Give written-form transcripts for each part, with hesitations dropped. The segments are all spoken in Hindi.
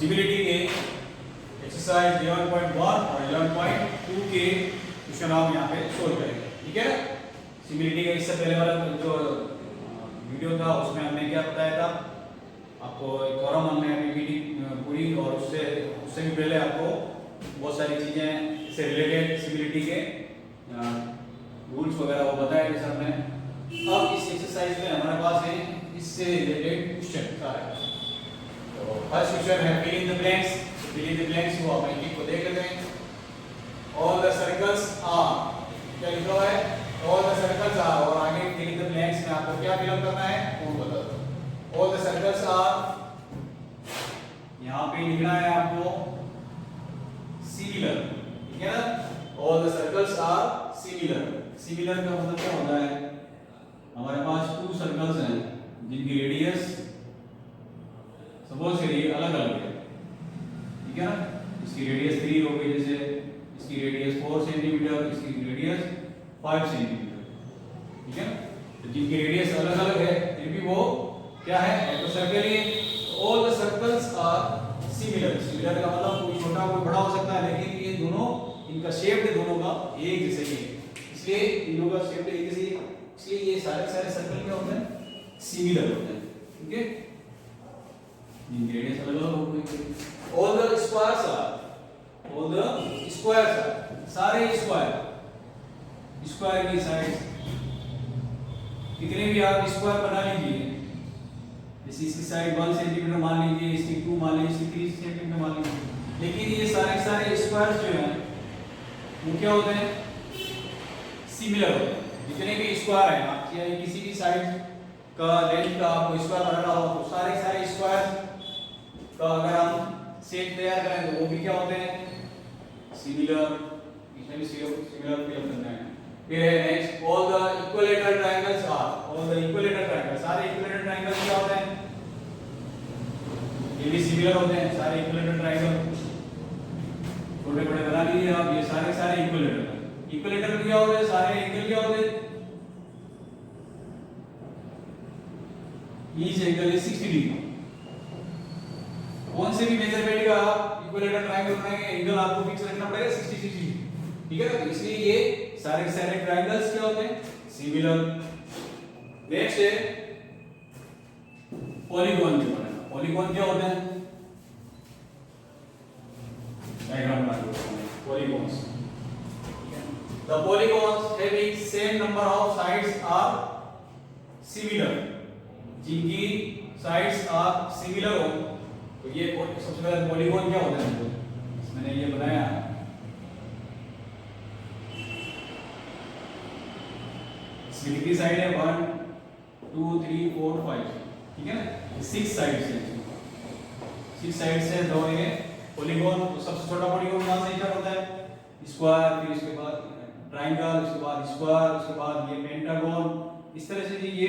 सिमिलिटी के एक्सरसाइज 11.1 और 11.2 के क्वेश्चन हम यहाँ पे सोल्व करेंगे, ठीक है ना। सिमिलिटी का इससे पहले वाला जो वीडियो था उसमें हमने क्या बताया था आपको, थ्योरम हमने अभी पूरी, और उससे भी पहले आपको बहुत सारी चीजें इससे रिलेटेड सिमिलिटी के रूल्स वगैरह वो बताया जैसे हमने। अब इस एक्सरसाइज में हमारे पास है इससे रिलेटेड क्वेश्चन सारे। तो फर्स्ट क्वेश्चन है fill in the blanks. Fill in the blanks को हम एक को देख लेते हैं। ऑल द सर्कल्स आर, क्या लिखा हुआ है, ऑल द सर्कल्स आर, और आगे फिल इन द ब्लैंक्स में आपको क्या फिल करना है वो बता दो। ऑल द सर्कल्स आर, यहाँ पे लिखना है आपको सिमिलर, ठीक है ना। All the circles are similar. Similar का मतलब क्या होता है, हमारे पास टू सर्कल्स हैं जिनकी रेडियस सपोज करिए अलग अलग है, ठीक है ना। इसकी रेडियस 3 हो गई, जैसे इसकी रेडियस 4 सेंटीमीटर, इसकी रेडियस 5 सेंटीमीटर, ठीक है ना। तो जिनकी रेडियस अलग अलग है फिर भी वो क्या है, एक तो सर्कल ही। All the circles are similar. Similar का मतलब कोई छोटा कोई बड़ा हो सकता है, लेकिन ये दोनों, इनका शेप दोनों का एक जैसे ही है, इसलिए इन लोगों का शेप एक जैसे ही, इसलिए ये सारे सर्कल क्या होते हैं, सिमिलर होते हैं, ठीक है। जिनकी रेडियस अलग अलग होगी। All the squares are, all the squares are, सारे स्क्वायर, स्क्वायर की साइड्स कितने भी आप स्क्वायर बना लीजिए, जैसे इसकी साइड 1 सेंटीमीटर मान लीजिए, इसकी 2 मान लीजिए, इसकी 3 सेंटीमीटर मान लीजिए, लेकिन ये सारे स्क्वायर्स जो हैं वो क्या होते हैं, सिमिलर होते हैं। जितने भी स्क्वायर हैं, आप चाहे किसी भी साइड का लेंथ का आपको स्क्वायर बनाना हो तो सारे स्क्वायर का अगर हम सेट तैयार करें तो वो भी क्या होते हैं, सिमिलर। इसमें भी सिमिलर फिल करना है। फिर है next, all the equilateral triangles are, all the equilateral triangle, सारे इक्विलेटरल ट्रायंगल्स क्या होते हैं, ये भी सिमिलर होते हैं। सारे इक्विलेटरल ट्रायंगल छोटे बड़े बना लीजिए आप, ये सारे इक्विलेटरल। इक्विलेटरल क्या होते हैं, सारे एंगल क्या होते हैं, ईच एंगल इज 60 डिग्री। कौन से भी मेजरमेंट का आप इक्विलेटरल ट्रायंगल बनाएंगे, एंगल आपको फिक्स रखना पड़ेगा 60 डिग्री, ठीक है ना। तो इसलिए ये सारे ट्रायंगल्स क्या होते हैं, सिमिलर। नेक्स्ट है पॉलीगॉन के बारे में। पॉलीगॉन क्या होते हैं, डायग्राम बना लो। Polygons, the polygons having same number of sides are similar, जिनकी साइड्स आर सिमिलर हो तो ये सबसे पहले पॉलीगॉन क्या होता है, मैंने ये बनाया। इसमें कितनी साइड है, 1 2 3 4 5, ठीक है ना। 6 साइड्स हैं, 6 साइड्स है। दो ये पॉलीगॉन, तो सबसे छोटा पॉलीगॉन कहाँ से स्टार्ट होता है, स्क्वायर, फिर इसके बाद ट्रायंगल, उसके बाद स्क्वायर, उसके बाद ये पेंटागन। इस तरह से ये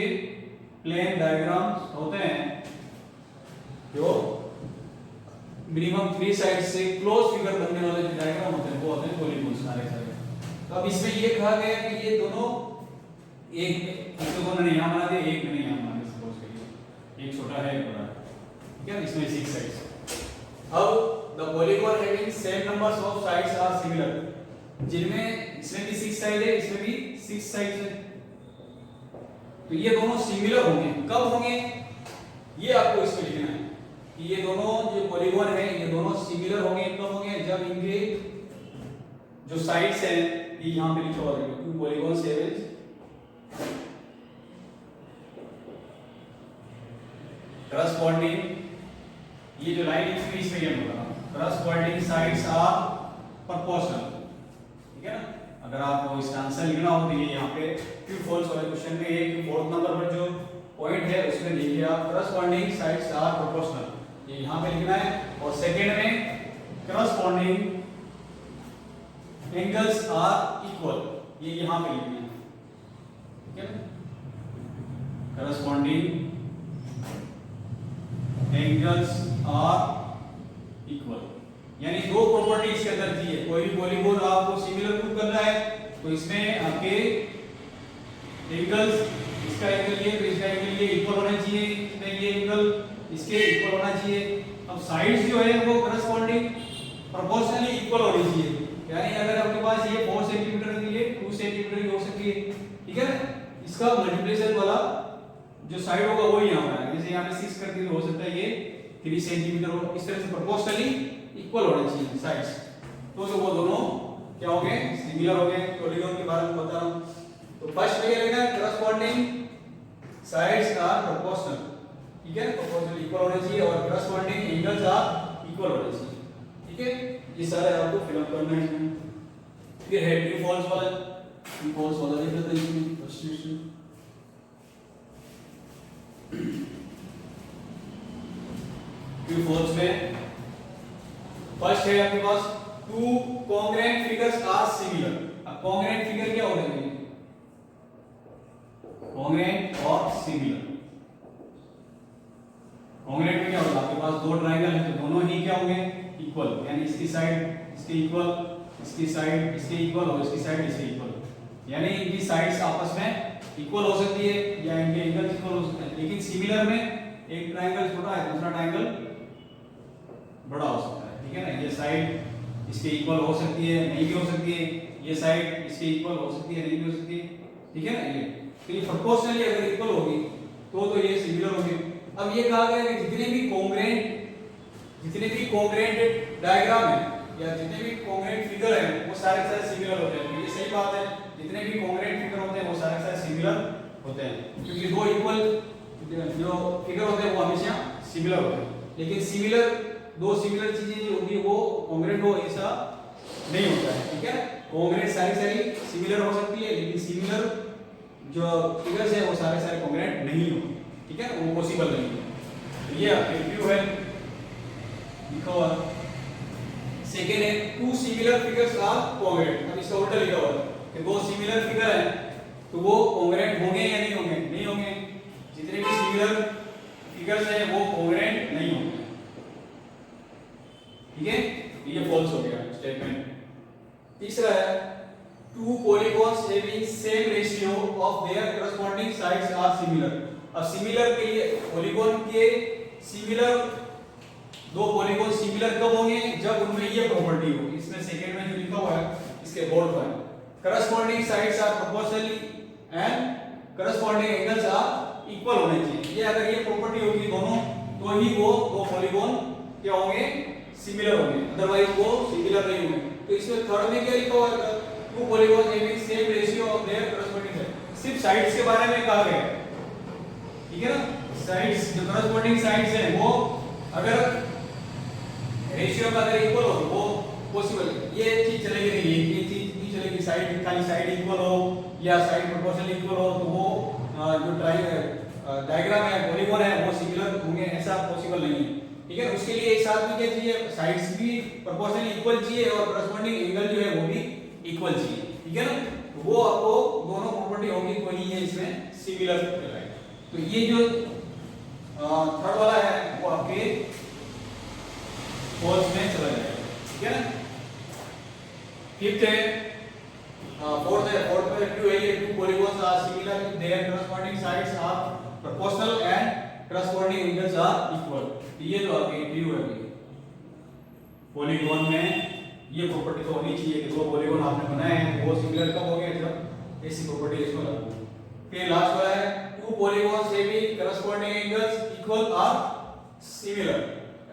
प्लेन डायग्राम्स होते हैं जो मिनिमम 3 साइड से क्लोज फिगर बनने वाले जो डायग्राम होते हैं वो होते हैं पॉलीगॉन सारे। तो अब इसमें ये कहा गया कि ये दोनों एक दोनों ने यहाँ बना दिया, एक ने यहाँ बना दिया, सपोज करिए एक छोटा है एक बड़ा, ठीक है। इसमें 6 साइड्स। अब the polygon having same numbers of sides are similar, जिनमें इसमें भी 6 साइड है, इसमें भी 6 साइड्स है, तो ये दोनों सिमिलर होंगे। कब होंगे ये आपको इसमें लिखना है कि ये दोनों जो पॉलीगॉन है ये दोनों सिमिलर होंगे। कब होंगे, जब इनके जो साइड्स हैं ये यहाँ पे लिखा हुआ है, टू पॉलीगॉन्स हैव corresponding, ये जो लाइन लिखी हुई इसमें ये होगा corresponding sides are proportional, ठीक है ना। अगर आपको इसका आंसर लिखना हो तो ये यहाँ पे ट्रू फॉल्स वाले क्वेश्चन में एक 4th नंबर पर जो पॉइंट है उसमें लिखिए आप corresponding sides are proportional, ये यहाँ पे लिखना है। और सेकंड में corresponding angles are equal, ये यहाँ पे लिखना है, ठीक है ना। corresponding angles are equal, यानी दो प्रॉपर्टी इसके अंदर दी है। कोई भी पॉलीगॉन आपको सिमिलर प्रूव करना है तो इसमें आपके एंगल्स, इसका एंगल ये तो इसका एंगल ये इक्वल होना चाहिए, इसमें ये एंगल इसके इक्वल होना चाहिए। अब साइड्स जो है वो करस्पॉन्डिंग प्रोपोर्शनली इक्वल होनी चाहिए, यानी अगर आपके पास ये 4 सेंटीमीटर की ये 2 सेंटीमीटर की हो सकती है, ठीक है ना, इसका मल्टीप्लिकेशन वाला जो साइड होगा वो यहाँ पर आएगा, जैसे यहाँ पे 6 करके हो सकता है ये 3 सेंटीमीटर हो, इस तरह से प्रोपोर्शनली इक्वल होने चाहिए साइड्स, तो वो दोनों क्या हो गए, सिमिलर हो गए। पॉलीगॉन के बारे में बता रहा हूं, तो फर्स्ट में क्या लिखा है, करस्पॉन्डिंग साइड्स आर प्रोपोर्शनल, ठीक है, प्रोपोर्शनल इक्वल होने चाहिए और करस्पॉन्डिंग एंगल्स आर इक्वल होने चाहिए, ठीक है, ये सारे आपको फिल अप करना है इसमें। फिर है ट्रू फॉल्स वाला, ट्रू फॉल्स वाला देख लेते हैं इसमें क्वेश्चन। ट्रू फॉल्स में फर्स्ट है आपके पास two congruent figures are similar. अब कॉन्ग्रुएंट फिगर क्या होता है, कॉन्ग्रुएंट और सिमिलर। कॉन्ग्रुएंट में क्या होगा, आपके पास दो ट्रायंगल है तो दोनों ही क्या होंगे, इक्वल, यानी इसकी साइड इसके इक्वल, इसकी साइड इसके इक्वल और इसकी साइड इसके इक्वल, यानी इनकी साइड्स आपस में इक्वल हो सकती है या इनके एंगल्स इक्वल हो सकते हैं। लेकिन सिमिलर में एक ट्रायंगल छोटा है दूसरा ट्रायंगल बड़ा हो सकता है, ठीक है ना, ये साइड इसके इक्वल हो सकती है नहीं भी हो सकती है, ये साइड इसके इक्वल हो सकती है नहीं भी हो सकती है, ठीक है ना, ये तो ये प्रोपोर्शनली अगर इक्वल होगी तो ये सिमिलर होगी। अब ये कहा गया है कि जितने भी कॉन्ग्रुएंट डायग्राम है या जितने भी कॉन्ग्रुएंट फिगर है वो सारे सारे सिमिलर होते हैं, ये सही बात है, जितने भी कॉन्ग्रुएंट फिगर होते हैं वो सारे सारे सिमिलर होते हैं, क्योंकि दो इक्वल जो फिगर होते हैं वो हमेशा सिमिलर होते हैं। लेकिन सिमिलर दो सिमिलर चीजें जो होती है वो कॉन्ग्रुएंट हो ऐसा नहीं होता है, ठीक है, कॉन्ग्रुएंट सारी सिमिलर हो सकती है लेकिन सिमिलर जो फिगर्स है वो सारे कॉन्ग्रुएंट नहीं होते, ठीक है, वो पॉसिबल नहीं है। तो ये रिव्यू है लिखा हुआ। सेकेंड है two similar figures are congruent. अब इसका उल्टा लिखा हुआ है कि दो सिमिलर फिगर है तो वो कॉन्ग्रुएंट होंगे या नहीं होंगे, नहीं होंगे, जितने भी सिमिलर फिगर्स हैं वो कॉन्ग्रुएंट नहीं होंगे, ठीक है, ये फॉल्स हो गया स्टेटमेंट। तीसरा है two polygons having same ratio of their corresponding sides are similar. अब सिमिलर के लिए पॉलीगॉन के सिमिलर दो पॉलीगॉन सिमिलर कब होंगे, जब उनमें ये प्रॉपर्टी हो, इसमें सेकंड में जो लिखा हुआ है इसके बोर्ड पर corresponding sides are proportionally and corresponding angles are equal होने चाहिए। ये अगर ये प्रॉपर्टी होगी दोनों तो ही वो दो पॉलीगॉन क्या होंगे, सिमिलर होंगे, अदरवाइज वो सिमिलर नहीं होंगे। तो इसमें थर्ड में क्या लिखा हुआ है, two polygons having same ratio of their corresponding side, सिर्फ साइड्स के बारे में कहा गया है, ठीक है ना, साइड्स जो करस्पॉन्डिंग साइड्स हैं वो अगर रेशियो का अगर इक्वल हो तो वो पॉसिबल है, ये चीज चलेगी नहीं, ये चीज नहीं चलेगी, साइड खाली साइड इक्वल हो या साइड प्रोपोर्शनल इक्वल हो तो वो जो डायग्राम है पॉलीगॉन है वो सिमिलर होंगे, ऐसा पॉसिबल नहीं है, ठीक है। उसके लिए एक साथ में क्या चाहिए, साइड्स भी प्रोपोर्शनली इक्वल चाहिए और करस्पॉन्डिंग एंगल जो है वो भी इक्वल चाहिए, ठीक है ना, तो वो आपको दोनों प्रॉपर्टी होगी तो ही ये इसमें सिमिलर कहलाएगा। तो ये जो थर्ड वाला है वो आपके फॉल्स में चला जाएगा, ठीक है ना। फिफ्थ है फोर्थ में टू है ये two polygons are similar in their corresponding sides are proportional and corresponding angles are equal. ये जो आपके ट्रू है, पॉलीगॉन में ये प्रॉपर्टी तो होनी चाहिए कि दो पॉलीगॉन आपने बनाए हैं वो सिमिलर कब होंगे, जब ऐसी प्रॉपर्टी इसमें लागू। फिर लास्ट वाला है two polygons having corresponding angles equal are similar.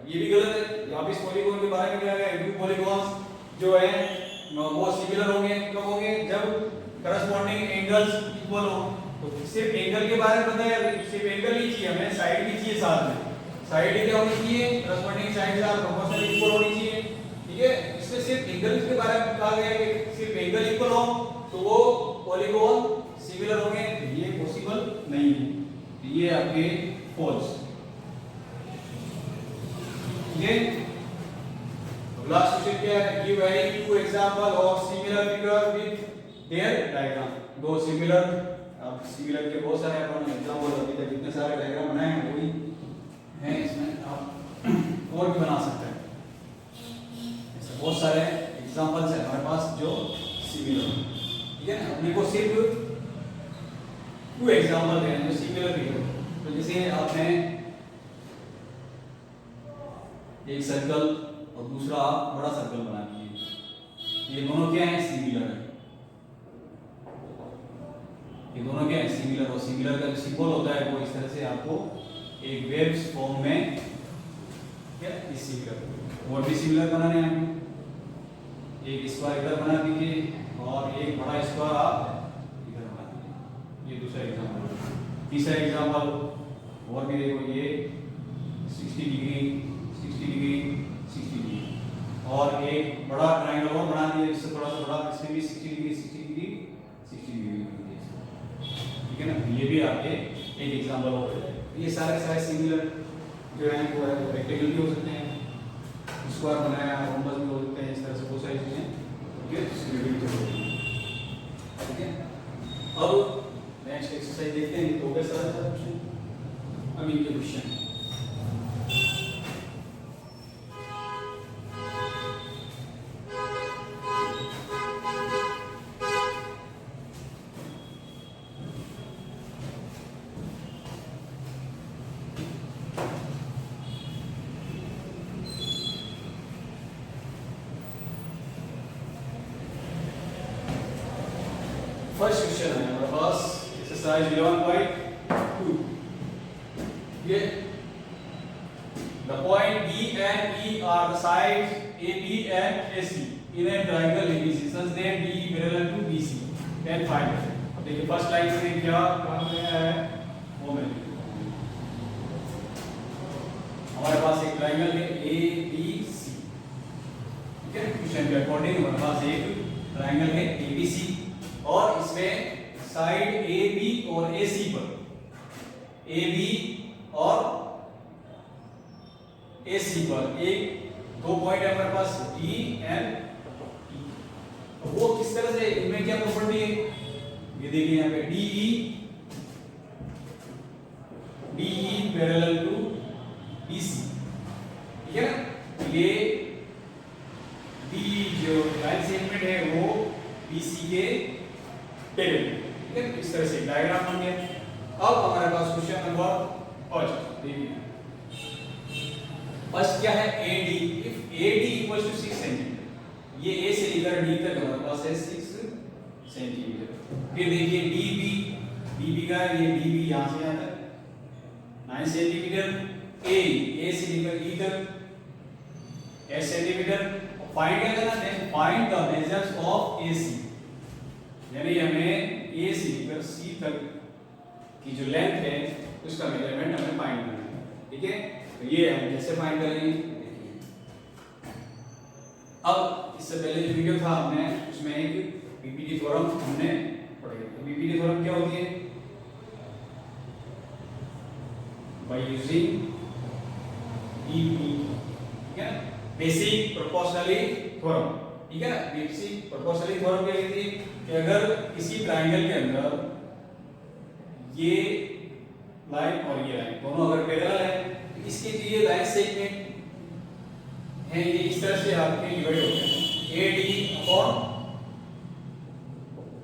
ये भी गलत है, यहाँ पे इस पॉलीगॉन के बारे में क्या है, टू पॉलीगॉन्स जो है वो सिमिलर होंगे कब होंगे, जब करस्पॉन्डिंग एंगल्स इक्वल हो। तो सिर्फ एंगल के बारे में बताया, सिर्फ एंगल नहीं चाहिए हमें, साइड भी चाहिए साथ में, साइड क्या होनी चाहिए, corresponding sides are proportional equal होनी चाहिए, ठीक है। इसमें सिर्फ एंगल के बारे में कहा गया है कि सिर्फ एंगल इक्वल हो तो वो पॉलीगॉन सिमिलर होंगे, ये पॉसिबल नहीं है, ये आपके फॉल्स, ठीक है। लास्ट क्वेश्चन क्या है, give any two example of similar figure with their diagram. दो सिमिलर, अब सिमिलर के बहुत सारे अपन एग्जांपल अभी तक जितने सारे डायग्राम बनाए हैं वही हैं, इसमें आप और भी बना सकते हैं, ऐसे बहुत सारे एग्जांपल्स हैं हमारे पास जो सिमिलर, ठीक है ना। अपने को सिर्फ टू एग्जांपल देना जो सिमिलर फिगर, तो जैसे आपने एक सर्कल और दूसरा बड़ा सर्कल बना दीजिए। ये दोनों क्या है, सिमिलर है। ये दोनों क्या है, सिमिलर। और सिमिलर का जो सिंबल होता है वो इस तरह से आपको एक वेव्स फॉर्म में क्या इस सिमिलर और भी सिमिलर बनाने हैं। एक स्क्वायर इधर बना दीजिए और एक बड़ा स्क्वायर आप इधर बना दीजिए। ये दूसरा एग्जांपल। तीसरा एग्जांपल और भी देखो, ये 60 डिग्री 60 डिग्री 60 डिग्री और एक बड़ा ट्रायंगल और बना दिया इससे थोड़ा सा बड़ा, इसमें भी 60 डिग्री 60 डिग्री 60 डिग्री। ठीक है ना, ये भी आपके एक एग्जांपल हो गया। ये सारे सारे सिमिलर जो है वो है रेक्टेंगल भी हो सकते हैं, स्क्वायर बनाया रोम्बस भी हो सकते हैं, इस तरह से बहुत सारी चीजें ठीक है। अब नेक्स्ट एक्सरसाइज देखते हैं। तो कैसा है क्वेश्चन, अब इनके क्वेश्चन फर्स्ट क्वेश्चन है हमारे पास एक्सरसाइज 11.2। ये the point B and E are the sides AB and AC in a triangle ABC such that DE parallel to BC and find it। देखिए फर्स्ट लाइन से क्या काम किया है वो मैं हमारे पास एक ट्रायंगल है ABC। ठीक है, क्वेश्चन के अकॉर्डिंग हमारे पास एक ट्रायंगल है ABC और इसमें साइड ए बी और ए सी पर ए बी और ए सी पर एक दो पॉइंट है हमारे पास डी एंड ई। वो किस तरह से, इनमें क्या प्रॉपर्टी है ये देखिए यहाँ पे डीई पैरेलल टू बीसी। ठीक है ना, ये डी जो लाइन सेगमेंट है वो बीसी के ठीक है, इस तरह से डायग्राम बन गया। अब हमारे पास क्वेश्चन नंबर फर्स्ट देखिए, फर्स्ट क्या है AD। If AD equals to 6 centimetre, ये A से लेकर D तक हमारे पास है 6 सेंटीमीटर। फिर देखिए DB का ये DB यहां से यहां तक 9 सेंटीमीटर। A से लेकर E तक 8 सेंटीमीटर। फाइंड क्या करना है, find the measures of AC, यानी हमें A से लेकर C तक की जो लेंथ है उसका मेजरमेंट हमें फाइंड करना है। ठीक है, तो ये हम कैसे फाइंड करेंगे देखिए। अब इससे पहले जो वीडियो था हमने उसमें एक पीपीटी थ्योरम हमने पढ़ी। तो पीपीटी थ्योरम क्या होती है, बाय यूजिंग बीपी, ठीक है, बेसिक प्रोपोर्शनलिटी थ्योरम। ठीक है ना, बेसिक प्रोपोर्शनलिटी थ्योरम क्या कहती है कि अगर किसी ट्रायंगल के अंदर ये लाइन और ये लाइन दोनों अगर पैरेलल है तो इसके लिए लाइन सेगमेंट है ये इस तरह से आपके डिवाइड होते हैं AD upon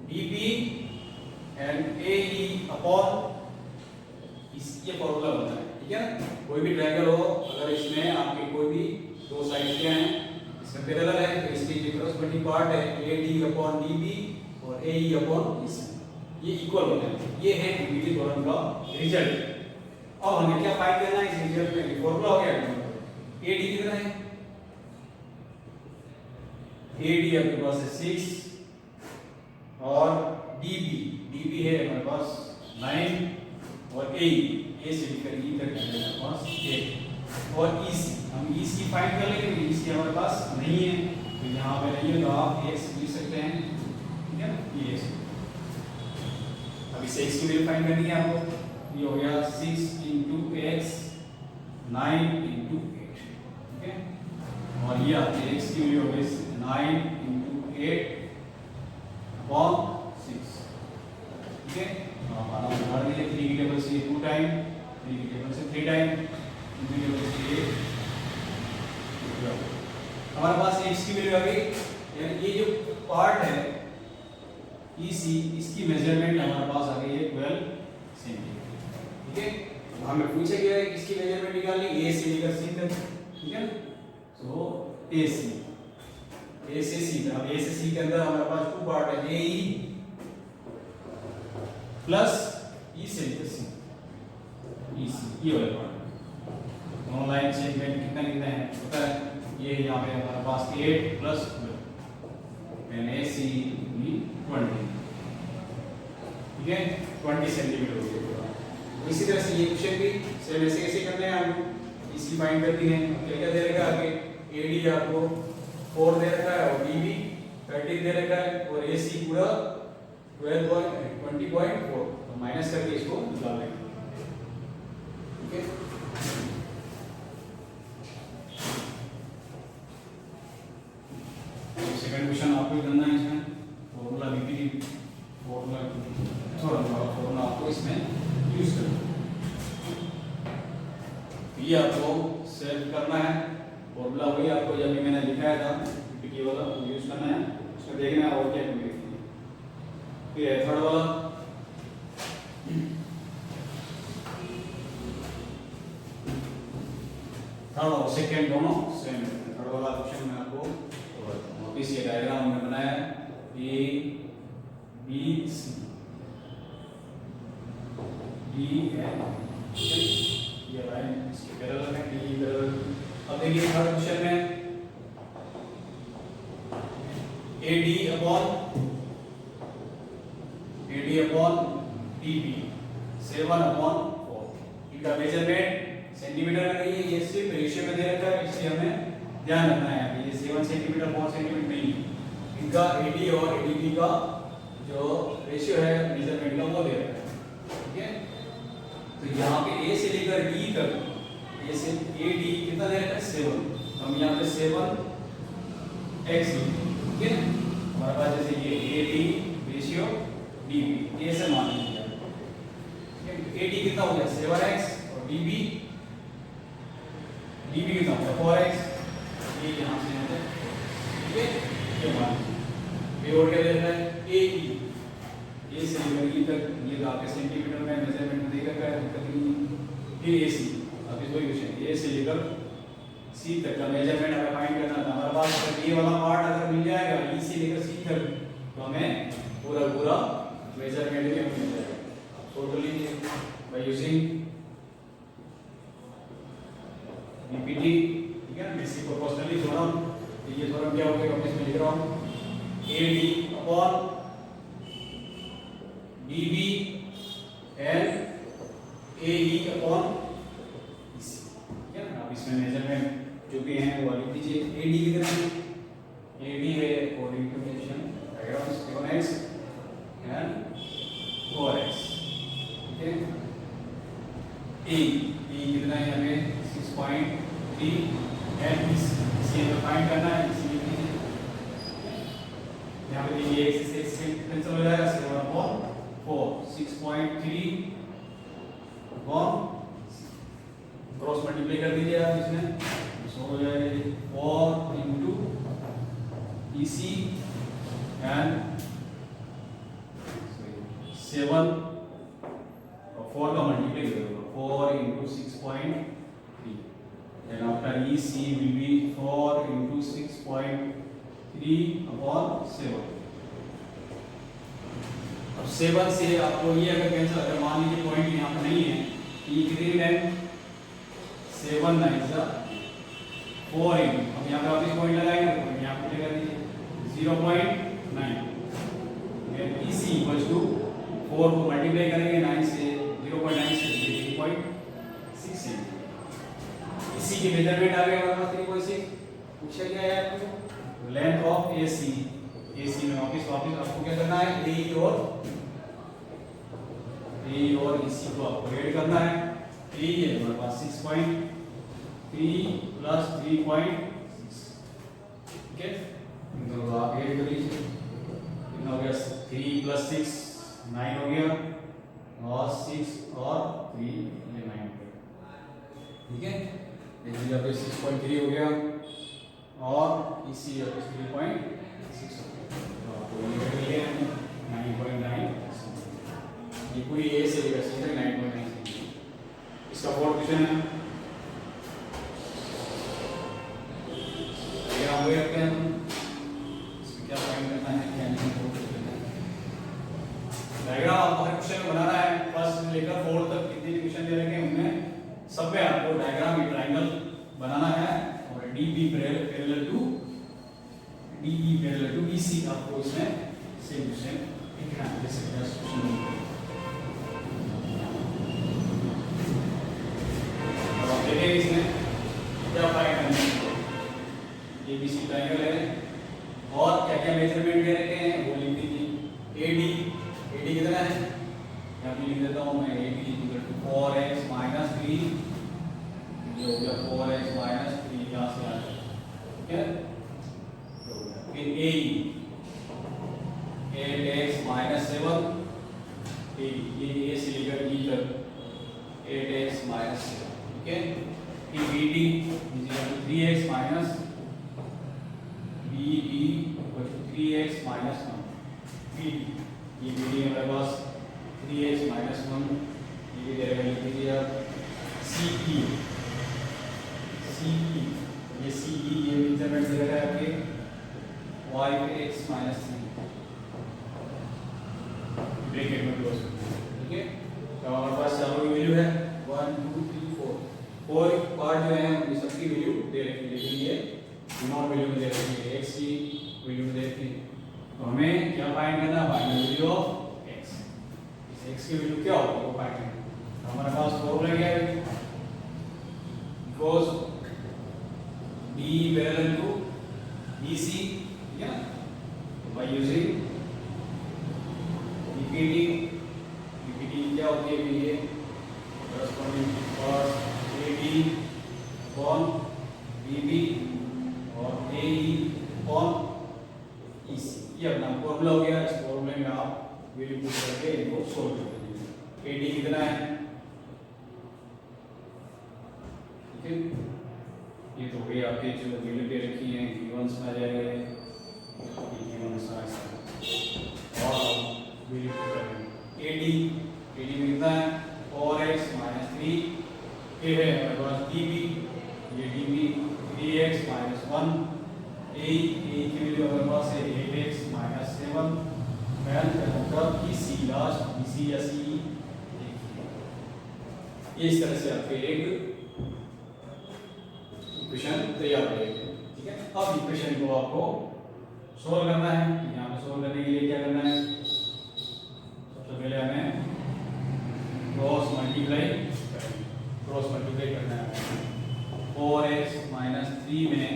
DB and AE upon ये फॉर्मूला बनता है। ठीक है ना, कोई भी ट्रायंगल हो अगर इसमें आपके कोई भी दो साइड क्या हैं इसमें पैरेलल है तो इसकी जो कॉरस्पॉन्डिंग पार्ट है AD अपॉन DB और AE अपॉन BC ये इक्वल होते हैं। ये है पीपीटी थ्योरम का रिजल्ट। अब हमें क्या फाइंड करना है इस रिजल्ट में, फॉर्मूला हो गया AD कितना है, AD आपके पास है 6 और DB है हमारे पास 9 और AE A से लेकर E तक है हमारे पास 8 और EC हम EC फाइंड कर लेंगे। EC हमारे पास नहीं है तो यहाँ पे नहीं है तो आप X लिख सकते हैं। ठीक है ना, ये अभी 6 की वैल्यू फाइंड करनी है आपको। ये हो गया 6 × x 9 × 8। ठीक है, और ये आपके x की वैल्यू हो गई 9 × 8 अपॉन 6। ठीक है, हमारा उदाहरण है 3 की टेबल से 2 टाइम, 3 की टेबल से 3 टाइम, 2 की टेबल से 8। हमारे पास x की वैल्यू आ गई, यानी ये जो पार्ट है EC इसकी मेजरमेंट हमारे पास आ गई है 12 सेंटीमीटर। ठीक है, तो हमें पूछा गया है किसकी मेजरमेंट निकालनी A से लेकर C तक। ठीक है, ए सी, ए से सी। अब ए से सी के अंदर हमारे पास टू पार्ट है, ए ई प्लस ई से सी, ई सी, ये वाला पार्ट। दोनों लाइन सेगमेंट कितना कितना है पता है, ये यहाँ पे हमारे पास 8 प्लस 12 यानी ए सी बी 20, ठीक है, 20 सेंटीमीटर हो गया। इसी तरह से ये क्वेश्चन भी सेम ऐसे कैसे करने हैं, हम इसकी फाइंड करती हैं। क्या क्या दे रखा है आगे, एडी आपको 4 दे रखा है और डीबी 13 दे रखा है और एसी पूरा 20.4, तो माइनस करके इसको निकाल लेंगे, ठीक है। सेकंड क्वेश्चन आपको करना है, इसमें फॉर्मूला बीपीटी फॉर्मूला आपको इसमें यूज करना है, ये आपको सेव करना है। फॉर्मूला वही आपको जब भी मैंने लिखाया था बीपीटी वाला यूज करना है, उसमें देखना है और क्या लिखी है। फिर थर्ड वाला, थर्ड और सेकंड दोनों सेम है। थर्ड वाला क्वेश्चन में आपको वापस ये डायग्राम हमने बनाया है, A B C D N, ये लाइन इसके पैरेलल है, डी पैरेलल। अब देखिए थर्ड क्वेश्चन में AD अपॉन DB 7/4, इनका मेजरमेंट सेंटीमीटर में नहीं है, ये सिर्फ रेशियो में दे रखा है, इसलिए हमें ध्यान रखना है ये 7 सेंटीमीटर 4 सेंटीमीटर नहीं, इनका AD और ADB का जो रेशियो है मेजरमेंट का वो दे रखा है, ठीक है। तो यहाँ पे A से लेकर D तक, A से AD कितना दे रखा है 7, हम यहाँ पे 7x ठीक है। हमारे पास जैसे ये AD रेशियो DB A से मान लिया, ठीक है। AD कितना हो गया 7x और DB कितना हो गया 4x, ये यहाँ से यहाँ तक, ठीक है, ये मान ये और क्या दे रहा है AE, A से लेकर E तक, ये तो आपके सेंटीमीटर में मेजरमेंट में देगा क्या दिक्कत नहीं। फिर AC, अब इस वही क्वेश्चन A से लेकर C तक का मेजरमेंट हमें फाइंड करना था। हमारे पास अगर ये वाला पार्ट अगर मिल जाएगा E से लेकर C तक, तो हमें पूरा मेजरमेंट भी मिल जाएगा टोटली बाय यूजिंग बीपीटी, ठीक है। बेसिक प्रोपोर्शनली थ्योरम, ये थ्योरम क्या हो गया, वापस मैं लिख रहा हूं AD upon DB and AE upon EC, ठीक है। अब इसमें मेजरमेंट जो भी हैं वो लिख दीजिए। AD कितना है, AD है according to condition diagram 7x and 4x, ठीक है। E कितना है हमें 6.3 एंड इसे फाइंड करना है, इसलिए यहाँ पे देखिए x से कैंसिल हो जाएगा 7/4 6.3 क्रॉस मल्टीप्लाई कर दीजिए आप इसमें, तो हो जाएगा 4 into EC and 7 और 4 का मल्टीप्लाई करोगे 4 into 6.3 then after EC will be 4 into 6.3 upon 7। अब 7 से आपको ये अगर कैंसिल, अगर मान लीजिए पॉइंट यहाँ पर नहीं है, E कितनी टाइम 7 9 4 इन, हम यहाँ पे वापस पॉइंट लगाएंगे तो यहाँ पे लगा दीजिए 0.9, EC इक्वल्स टू 4 को मल्टीप्लाई करेंगे 9 से 0.9 से 3.6। इसी के मेजरमेंट आ गया हमारे पास 3.6। पूछा क्या है आपको, लेंथ ऑफ AC में वापस आपको क्या करना है, AE और EC को आपको ऐड करना है। AE है हमारे पास 6.3 प्लस 3.6, ठीक है। तो आप ऐड कर लीजिए, कितना हो गया 3 प्लस 6 9 हो गया और 6 और 3 ये 9 हो गया, ठीक है। देखिए यहाँ पे 6.3 हो गया और EC 3.6 हो गया, तो आपको ये कर लिया 9.9, ये पूरी A से लेकर C तक 9.9। इसका फोर्थ क्वेश्चन है DB parallel to DE parallel to BC आपको इसमें सेम टू सेम लिखना है जैसे क्वेश्चन देखिए इसमें क्या फाइंड करना है। ABC ट्रायंगल है और क्या क्या मेजरमेंट दे रखे हैं वो लिख दीजिए। AD कितना है यहाँ पे लिख देता हूँ मैं। AD equal to 4x minus 3, ये हो गया 4x माइनस 3 यहाँ से आ जाएगा, ठीक है। फिर AE 8x माइनस 7, ये A से लेकर E तक 8x माइनस 7, ठीक है। फिर BD equal to 3x minus BE equal to 3x minus 1, ये BD हमारे पास 3x माइनस 1, ये भी दे लिख दीजिए आप। CE ये CE ये मेजरमेंट दे रखा है आपके y(x माइनस 3) ब्रैकेट में क्लोज, ठीक है। तो हमारे पास चारों की वैल्यू है 1 2 3 4, फोर पार्ट जो है उनकी सबकी वैल्यू दे रखी है, लेकिन ये नॉन वैल्यू में दे रखी है, x की वैल्यू दे रखी है। तो हमें क्या फाइंड करना है, फाइंड वैल्यू ऑफ x। इस x की वैल्यू क्या होगी वो फाइंड करना है। तो हमारे पास फॉर्मूला क्या है, cos DE parallel to BC, ठीक है ना। तो बाय यूजिंग PPT क्या होती है, ये corresponding cos AD upon BB और AE upon EC, ये अपना फॉर्मूला हो गया। इस फॉर्मूले में आप वैल्यू पुट करके इनको सोल्व कर दीजिए। AD कितना है, ठीक है। ये तो गई आपके जो वैल्यू दे रखी है गिवन्स में आ जाएगा, गिवन्स और वैल्यू पुट करेंगे। AD में कितना है 4x माइनस 3, ये है हमारे पास DB, ये DB 3x माइनस 1, AE की वैल्यू हमारे पास है 8x माइनस 7, मतलब EC लास्ट BC या CE, इस तरह से आपके एक इक्वेशन तैयार हो जाएगी, ठीक है। अब इक्वेशन को आपको सोल्व करना है। यहाँ पे सोल्व करने के लिए क्या करना है, सबसे पहले हमें क्रॉस मल्टीप्लाई करना है। 4x माइनस 3 में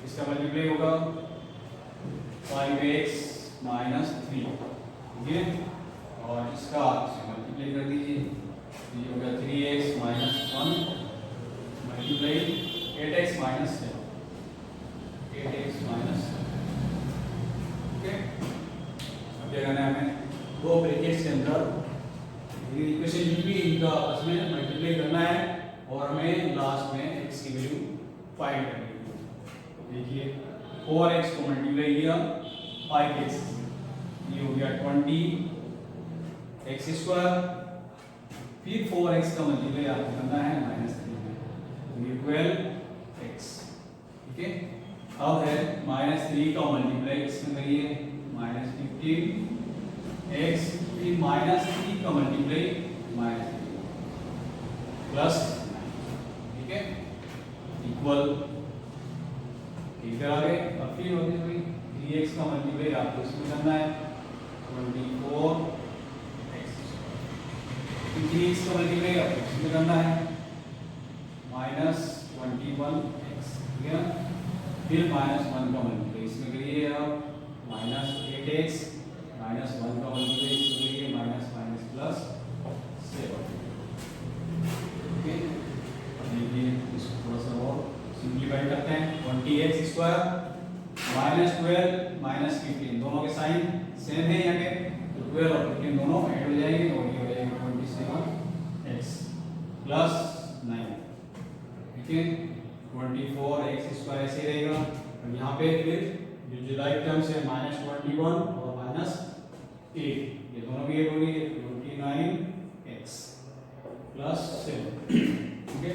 इसका मल्टीप्लाई होगा 5x माइनस 3, ठीक है। और इसका मल्टीप्लाई कर दीजिए, ये हो गया 3x minus 1 multiply 8x minus 7, 8x minus 7, ठीक है। अब क्या करना है, हमें दो ब्रैकेट्स के अंदर ये इक्वेशन लिख भी इनका आपस में मल्टीप्लाई करना है और हमें लास्ट में x की वैल्यू फाइंड करनी है। देखिए 4x को मल्टीप्लाई किया 5x, ये हो गया 20x स्क्वायर, फिर 4x का मल्टीप्लाई आपको करना है माइनस 3 में, ये 12x, ठीक है। अब है माइनस 3 का मल्टीप्लाई इसमें करिए माइनस 15x, फिर माइनस 3 का मल्टीप्लाई माइनस 3 प्लस, ठीक है, इक्वल, इधर आ गए। अब फिर होते हुए 3x का मल्टीप्लाई आपको इसमें करना है 24x, फिर 3x का मल्टीप्लाई आपको इसमें करना है माइनस 21x, ठीक है। फिर माइनस 1 का मल्टीप्लाई इसमें करिए आप माइनस 8x, माइनस 1 का मल्टीप्लाई इसमें करिए माइनस माइनस प्लस 7, ठीक है। देखिए इसको थोड़ा सा और सिंप्लीफाई करते हैं। 20x स्क्वायर माइनस 12 माइनस 15, दोनों के साइन सेम है यहाँ पे, तो 12 और 15 दोनों ऐड हो जाएंगे और ये हो जाएगा 27x प्लस 9, ठीक है। 24x स्क्वायर ऐसे रहेगा और यहाँ पे फिर जो लाइक टर्म्स है माइनस 21 और माइनस 8, ये दोनों भी ऐड होंगे 29x प्लस 7, ठीक है।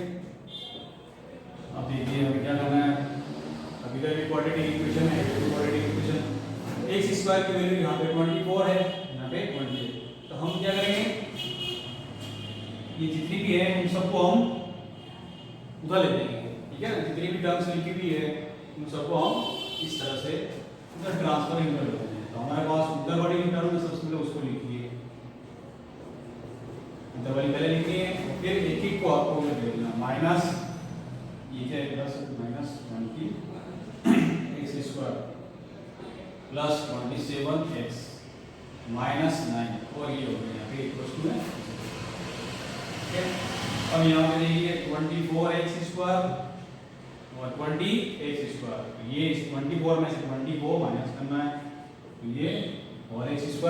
अब देखिए हमें क्या करना है, अभी इधर भी क्वाड्रेटिक इक्वेशन है, क्वाड्रेटिक इक्वेशन x स्क्वायर की वैल्यू यहाँ पे 24 है, यहाँ पे 28, तो हम क्या करेंगे, ये जितनी भी है उन सबको हम उधर ले जाएंगे, ठीक है ना। जितनी भी टर्म्स लिखी हुई है उन सबको हम इस तरह से उधर ट्रांसफर कर देते हैं। तो हमारे पास उधर वाली टर्म में सबसे पहले उसको लिखिए, उधर वाली पहले लिखनी है, फिर एक एक को आपको उधर भेजना। माइनस ये क्या है, plus minus 20 x² plus 27x minus 9 और ये हो गया यहाँ पे इक्वल टू है। ठीक है, अब यहाँ पे देखिए 24x² और 20x², ये 24 में से 24 माइनस करना है, तो ये और x²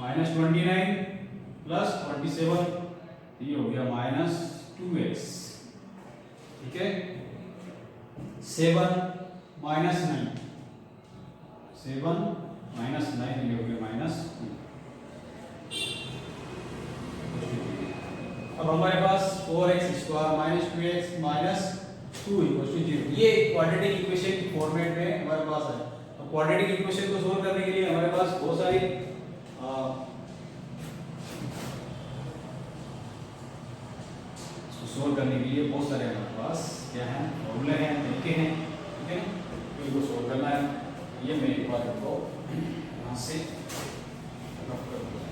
माइनस 29 प्लस 27, ये हो गया माइनस 2x। ठीक है, 7 माइनस 9, 7 माइनस 9 ये हो गया माइनस 2। अब हमारे पास 4x² minus 2x minus 2 equal to 0। ये क्वाड्रेटिक इक्वेशन की फॉर्मेट में हमारे पास है। अब क्वाड्रेटिक इक्वेशन को सोल्व करने के लिए हमारे पास बहुत सारी सोल्व करने के लिए बहुत सारे हमारे पास क्या है, फॉर्मूले हैं, तरीके हैं। ठीक है, तो इनको सोल्व करना है। ये मैं एक बार आपको यहाँ से रफ कर दूँगा।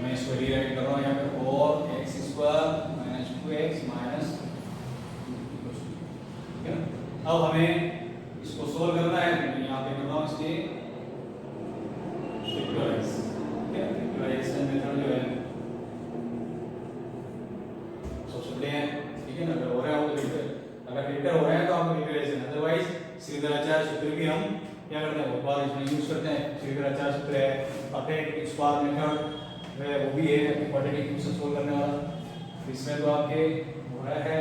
मैं इसको रीराइट कर रहा हूँ यहाँ पे 4x² माइनस 2x माइनस 2। ठीक है, अब हमें इसको सोल्व करना है। मैं यहाँ पे कर रहा हूँ इसके फैक्टराइजेशन मेथड जो है सबसे बढ़िया है। ठीक है ना, अगर हो रहा है अगर फैक्टर हो रहा है तो आप फैक्टराइजेशन, अदरवाइज श्रीधराचार्य सूत्र भी हम क्या करते हैं, बहुत बार इसमें यूज करते हैं। श्रीधराचार्य सूत्र है, परफेक्ट स्क्वायर मेथड है, वो भी है क्वाड्रेटिक इक्वेशन सोल्व करने वाला। इसमें तो आपके हो रहा है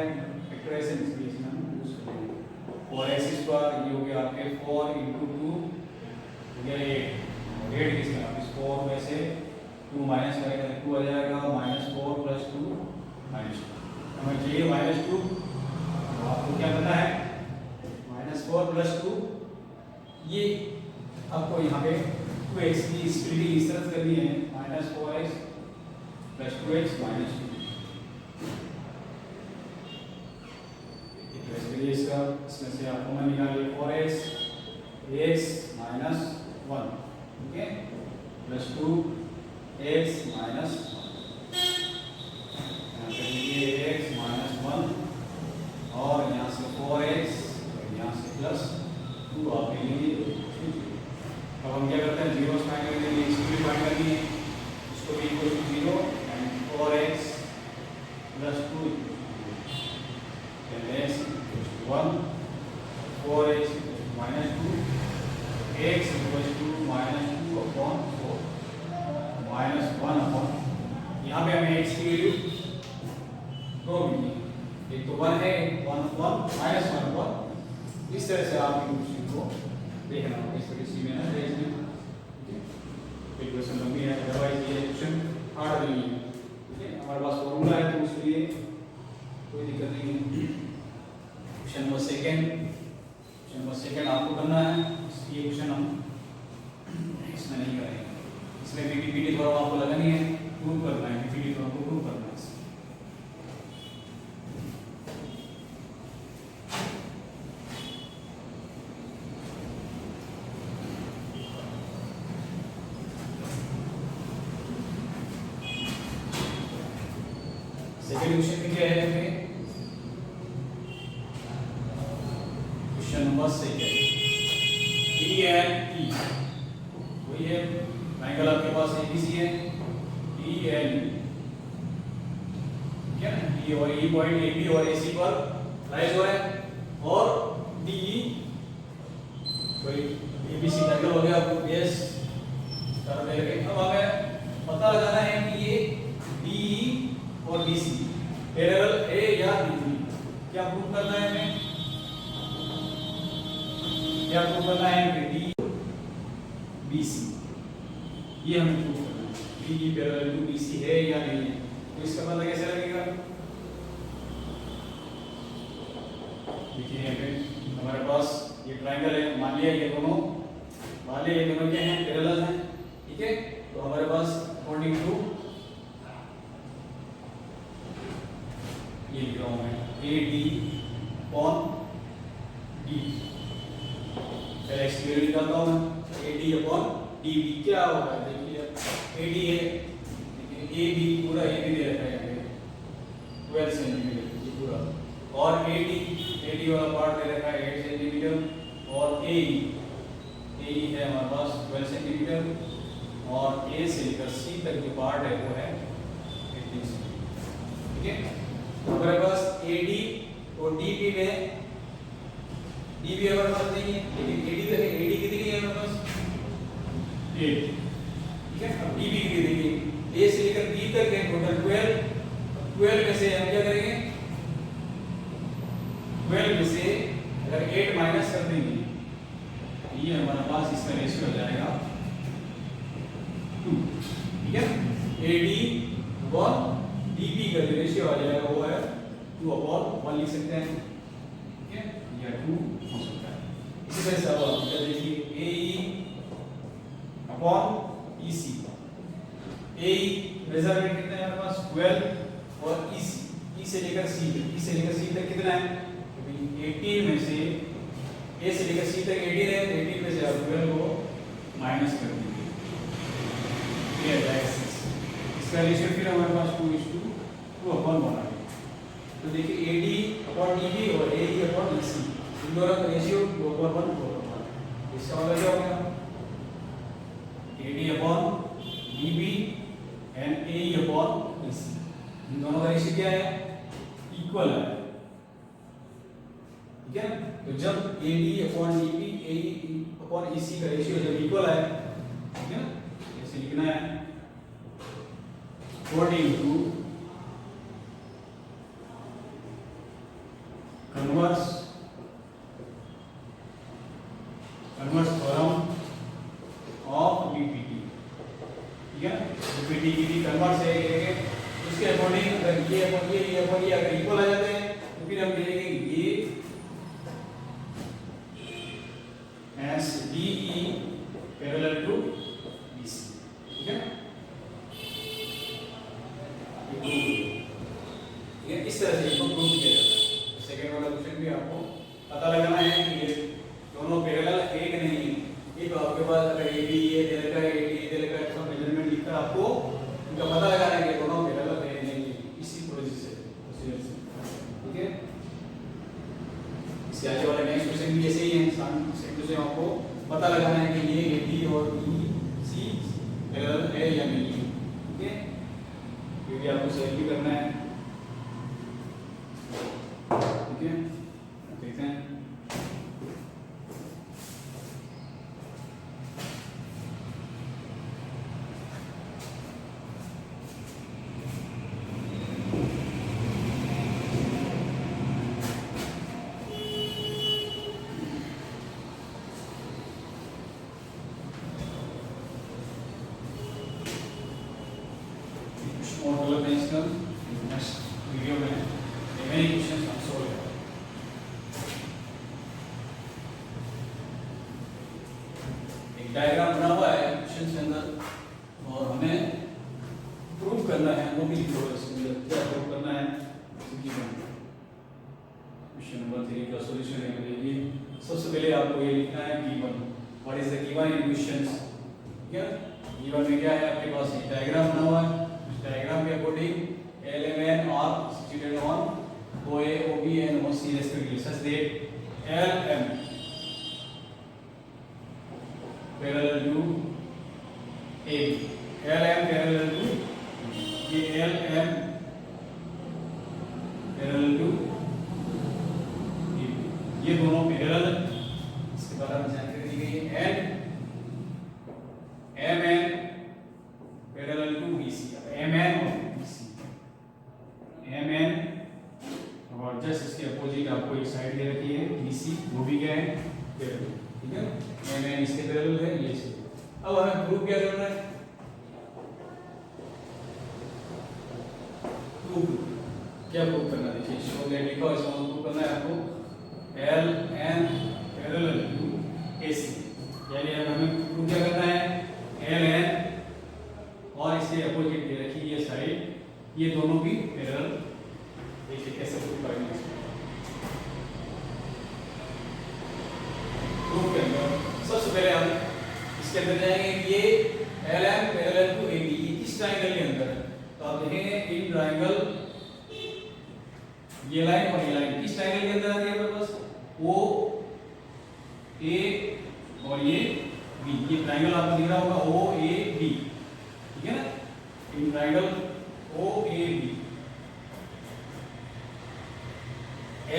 फैक्टराइजेशन, इसलिए इसमें हम यूज करेंगे। 4x² ये हो गया आपके 4 × 2 हो गया 8। 8 किसका, इस 4 में से 2 माइनस करेंगे 2 आ जाएगा, -4 + 2 -2। हमें चाहिए -2, तो आपको क्या करना है, -4 + 2, ये आपको यहाँ पे 2x की स्प्लिटिंग इस तरह से करनी है, -4x + 2x -2। इसका इसमें से आप कॉमन निकालिए 4x x - 1, ठीक है, + 2x - 1, यहाँ पे लिखिए x - 1 और यहाँ से 4x और यहाँ से +2 आप ले लीजिए। अब हम क्या करते हैं, 0 फाइंड करने के लिए इसको भी फाइंड करनी है, इसको भी equal to 0 and 4x + 2 x 1 4x -2 x -2 -2/4 -1/, यहाँ पे हमें x की वैल्यू दो मिली है, एक तो 1 है, 1/1 -1/1। इस तरह से आप इक्वेशन को देखना होगा, इस तरह से में ना इक्वेशन लंबी है, अदरवाइज ये इक्वेशन हार्ड नहीं है। ठीक है, हमारे पास फॉर्मूला है तो उसके लिए कोई दिक्कत नहीं है। क्वेश्चन नंबर सेकंड आपको करना है, ये क्वेश्चन हम इसमें नहीं करेंगे, इसमें पीपीटी थोड़ा आपको लगानी है, प्रूव करना है, पीपीटी थोड़ा आपको प्रूव करना है। सेकंड क्वेश्चन में क्या है, हमें question number second E and E वही है, ट्रायंगल आपके पास ABC है, E and E, ठीक है ना, E और E पॉइंट AB और AC पर राइज हो रहा है, और DE कोई ABC ट्रायंगल हो गया, आपको बेस कर देंगे। अब हमें पता लगाना है कि ये DE और BC पैरेलल है या नहीं, क्या प्रूव करना है हमें, क्या प्रूव करना है कि D BC, ये हमें प्रूव करना है, DE पैरेलल टू BC है या नहीं है। तो इसका पता कैसे लगेगा, देखिए यहाँ पे हमारे पास ये ट्रायंगल है, मान लिया ये दोनों क्या हैं, पैरेलल हैं, ठीक है। तो हमारे पास अकॉर्डिंग टू ये लिख रहा हूं मैं AD अपॉन D, पहले एक्सपेरिमेंट निकालता हूं मैं, AD अपॉन DB क्या होगा, देखिए AD है, AB पूरा AB दे रखा है यहाँ पे 12 सेंटीमीटर ये पूरा, और AD वाला पार्ट दे रखा है 8 सेंटीमीटर, और AE है हमारे पास 12 सेंटीमीटर, और A से लेकर C तक जो पार्ट है वो है 18 सेंटीमीटर, ठीक है। हमारे पास AD और DB में DB हमारे पास नहीं है, लेकिन AD तो है, AD कितनी है हमारे पास 8, ठीक है। अब DB की देखिए A से लेकर B तक है टोटल 12 में से हम क्या करेंगे, 12 में से अगर 8 माइनस कर देंगे ये हमारे पास इसका रेशियो हो जाएगा 2, ठीक है। AD और DB का जो रेशियो आ जाएगा वो है 2/1 लिख सकते हैं, ठीक है, या 2 हो सकता है। इसी तरह से अब आप देखिए AE upon EC, AE measurement कितना है हमारे पास 12, और EC E से लेकर C तक कितना है, 18 में से A से लेकर C तक 18 है, 18 में से आप 12 को माइनस कर दीजिए, ये आ जाएगा 6। इसका रेशियो फिर हमारे पास 2:1 आ गया। तो देखिए AD अपॉन DB और AE अपॉन EC इन दोनों का रेशियो 2:1 इसका मतलब क्या हो गया, AD upon DB and AE upon EC इन दोनों का रेशियो क्या है, इक्वल है, ठीक है। तो जब AD upon DB AE upon EC का रेशियो जब इक्वल है, ठीक है, ऐसे लिखना है according to converse theorem of BPT, ठीक है। BPT की कन्वर्स है ये, उसके अकॉर्डिंग अगर ये अगर इक्वल आ जाते हैं तो फिर हम लिखेंगे ये as DE parallel to BC, ठीक है। ये इस तरह से इसको प्रूव किया जाता है। सेकंड वाला क्वेश्चन भी आपको पता लगाना है कि ये दोनों पैरेलल है कि नहीं है। एक आपके पास अगर AB ये दे रखा है, AD दे रखा है, सब मेजरमेंट लिखकर आपको इनका पता लगाना है कि दोनों पैरेलल है नहीं है, इसी प्रोसीजर से, ठीक है। इसके आगे वाला नेक्स्ट क्वेश्चन भी ऐसे ही है, सेकंड से आपको पता लगाना है कि ये AD और EC पैरेलल है या नहीं है, ठीक है। ये भी आपको सही भी करना है, ठीक है। देखते हैं और कलर पेंसिल नेक्स्ट वीडियो में मेनी क्वेश्चंस हम सॉल्व करेंगे। एक डायग्राम बना हुआ है क्वेश्चन के अंदर और हमें प्रूव करना है, वो भी लिखो इसमें क्या प्रूव करना है। क्वेश्चन नंबर 3 का सॉल्यूशन है, देखिए सबसे पहले आपको ये लिखना है given, what is the given in questions, ठीक है। गिवन में क्या है आपके पास एक डायग्राम बना हुआ है, डायग्राम के according LMN are situated on OA, OB and OC respectively such that LM parallel to AB, LM parallel to ये LM parallel to AB, ये दोनों पैरेलल है, इसके बारे में जानकारी दी गई है। And MN parallel to BC, MN और BC, MN और जस्ट इसके अपोजिट आपको एक साइड दे रखी है BC, वो भी क्या है पैरेलल, ठीक है। MN इसके पैरेलल है, ये इसके। अब हमें प्रूव क्या करना है, क्या प्रूव करना है, देखिए शो दैट लिखा है, इसको प्रूव करना है आपको L N parallel to AC, यानी हमें प्रूव क्या करना है, एल एन और इसके अपोजिट दे रखी ये साइड, ये दोनों भी पैरेलल। देखिए कैसे प्रूव करेंगे इसको। प्रूफ के अंदर सबसे पहले हम इसके अंदर जाएंगे, ये L M parallel to AB, ये किस ट्रायंगल के अंदर है, तो आप देखेंगे इन ट्रायंगल ये लाइन और ये लाइन किस ट्रायंगल के अंदर आती है हमारे पास, O A और ये B, ये ट्रायंगल आपको दिख रहा होगा OAB, ठीक है ना, in triangle OAB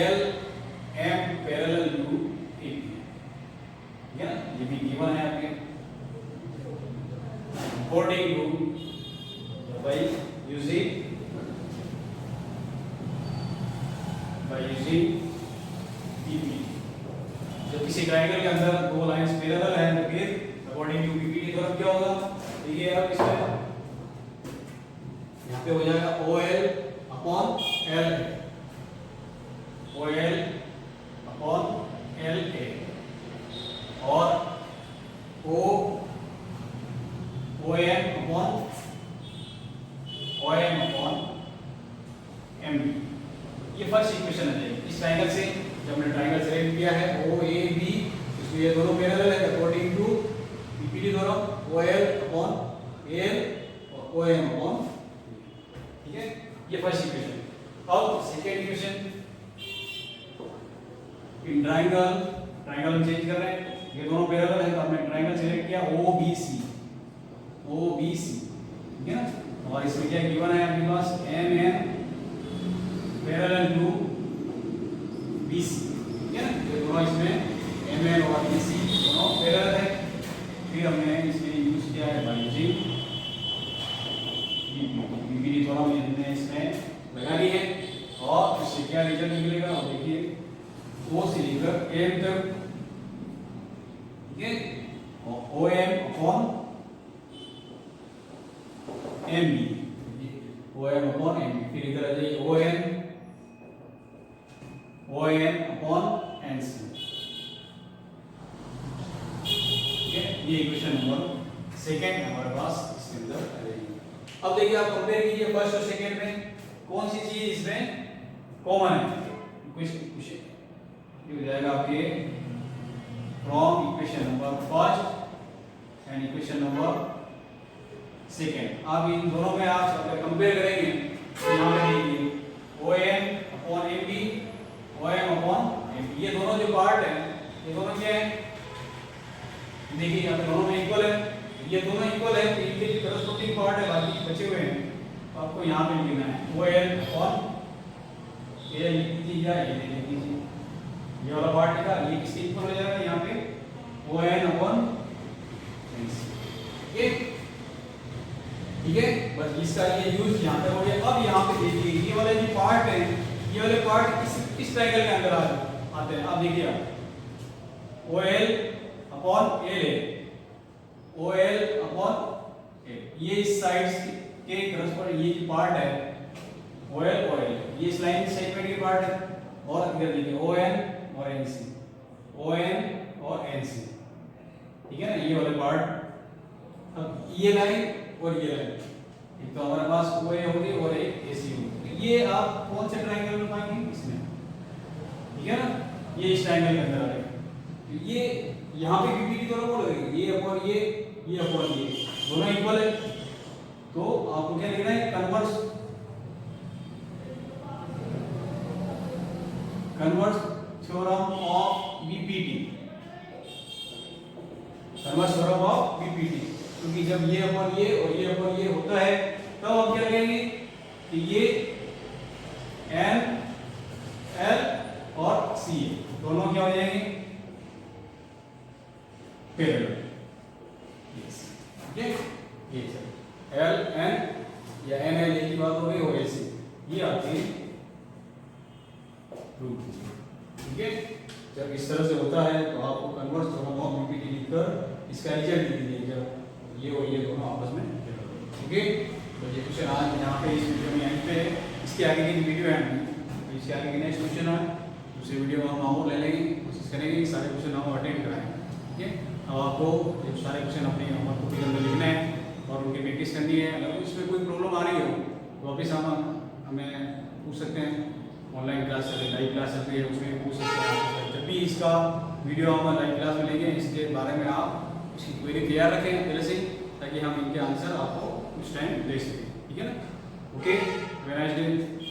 L M parallel to AB, ठीक है ना, ये भी गिवन है आपके। According to by using PPT, जब किसी ट्रायंगल के अंदर दो लाइंस पैरेलल हैं तो फिर अकॉर्डिंग टू PPT थ्योरम क्या होगा, देखिए आप इसमें यहाँ पे हो जाएगा OL upon LA, OL upon LA और OM अपॉन अपॉन MB, ये फर्स्ट इक्वेशन है। इस ट्रायंगल से जब हमने ट्रायंगल सेलेक्ट किया है OAB, इसलिए ये दोनों पैरेलल है according to PPT theorem, OL upon AL और OM अपॉन, ठीक है, ये फर्स्ट इक्वेशन। अब सेकंड इक्वेशन, इन ट्रायंगल हम चेंज कर रहे हैं, ये दोनों पैरेलल है तो हमने ट्रायंगल सेलेक्ट किया OBC, ठीक है ना, और इसमें क्या गिवन है आपके पास, MN पैरेलल टू BC, ठीक है ना, ये दोनों इसमें MN और BC दोनों पैरेलल है। फिर हमने इसमें यूज किया है बाय यूजिंग PPT थ्योरम, हमने इसमें लगा दी है और इससे क्या रिजल्ट निकलेगा, और देखिए O से लेकर M तक, ठीक है, और OM upon MB, OM upon MB, फिर इधर आ जाइए ON अपॉन NC, ठीक है, ये इक्वेशन नंबर सेकंड हमारे पास इसके अंदर आ जाएगी। अब देखिए आप कंपेयर कीजिए फर्स्ट और सेकंड में कौन सी चीज इसमें कॉमन है, इक्वेशन ये हो जाएगा आपके from equation number first and equation number second. आप इन दोनों में आप अगर कंपेयर करेंगे तो यहाँ पे देखिए OM upon MB, OM upon MB, ये दोनों जो पार्ट है ये दोनों क्या है, देखिए यहाँ पे दोनों में इक्वल है, ये दोनों इक्वल है तो इनके जो करस्पॉन्डिंग पार्ट है बाकी बचे हुए हैं तो आपको यहाँ पे लिखना है OL अपॉन ये लिख दीजिए या ये लिख दीजिए, ये वाला पार्ट लिखा, ये किसके इक्वल हो जाएगा यहाँ पे ON अपॉन NC, ठीक है, बस इसका ये यूज यहाँ पे हो गया। अब यहाँ पे देखिए ये वाले जो पार्ट है, ये वाले पार्ट किस ट्रायंगल के अंदर आते हैं, आप देखिए आप OL upon LA, OL upon A, ये इस साइड के करस्पॉन्डिंग ये जो पार्ट है OL और L, ये इस लाइन सेगमेंट के पार्ट है, और इधर देखिए ON और NC, ON और NC, ठीक है ना, ये वाले पार्ट। अब ये लाइन और ये लाइन, एक तो हमारे पास OA होगी और एक AC होगी, तो ये आप कौन से ट्रायंगल में पाएंगे, इसमें, ठीक है ना, ये इस ट्रायंगल के अंदर आएगा, तो ये यहाँ पे PPT दोनों को लगेगा, ये अपॉन ये अपॉन ये दोनों इक्वल है, तो आपको क्या लिखना है, converse theorem of BPT, converse theorem of BPT, क्योंकि जब ये अपॉन ये और ये अपॉन ये होता है तब हम क्या करेंगे कि ये N L और C दोनों क्या हो जाएंगे, पैरेलल, ठीक है, ये L N या N L की बात हो गई और AC, ये आपकी प्रूफ, ठीक है। जब इस तरह से होता है तो आपको कन्वर्स थ्योरम ऑफ BPT लिखकर इसका रिजल्ट लिख दीजिए, जब ये और ये दोनों आपस में, ठीक है। तो ये क्वेश्चन आज यहाँ पे इस वीडियो में यहीं पे, इसके आगे की वीडियो है, इसके आगे की नेक्स्ट क्वेश्चन है दूसरे वीडियो में हम और ले लेंगे, कोशिश करेंगे कि सारे क्वेश्चन हम अटेंड कराएं। ठीक है, अब आपको ये सारे क्वेश्चन अपनी होमवर्क कॉपी के अंदर लिखना है और उनकी प्रैक्टिस करनी है। अगर इसमें कोई प्रॉब्लम आ रही हो तो वापस हम हमें पूछ सकते हैं। ऑनलाइन क्लास चल रही, लाइव क्लास चल रही है, उसमें पूछ सकते हैं। जब भी इसका वीडियो हम लाइव क्लास में लेंगे, इसके बारे में आप इसकी क्वेरी तैयार रखें पहले से, ताकि हम इनके आंसर आपको उस टाइम दे सकें। ठीक है ना? Okay, very nice day.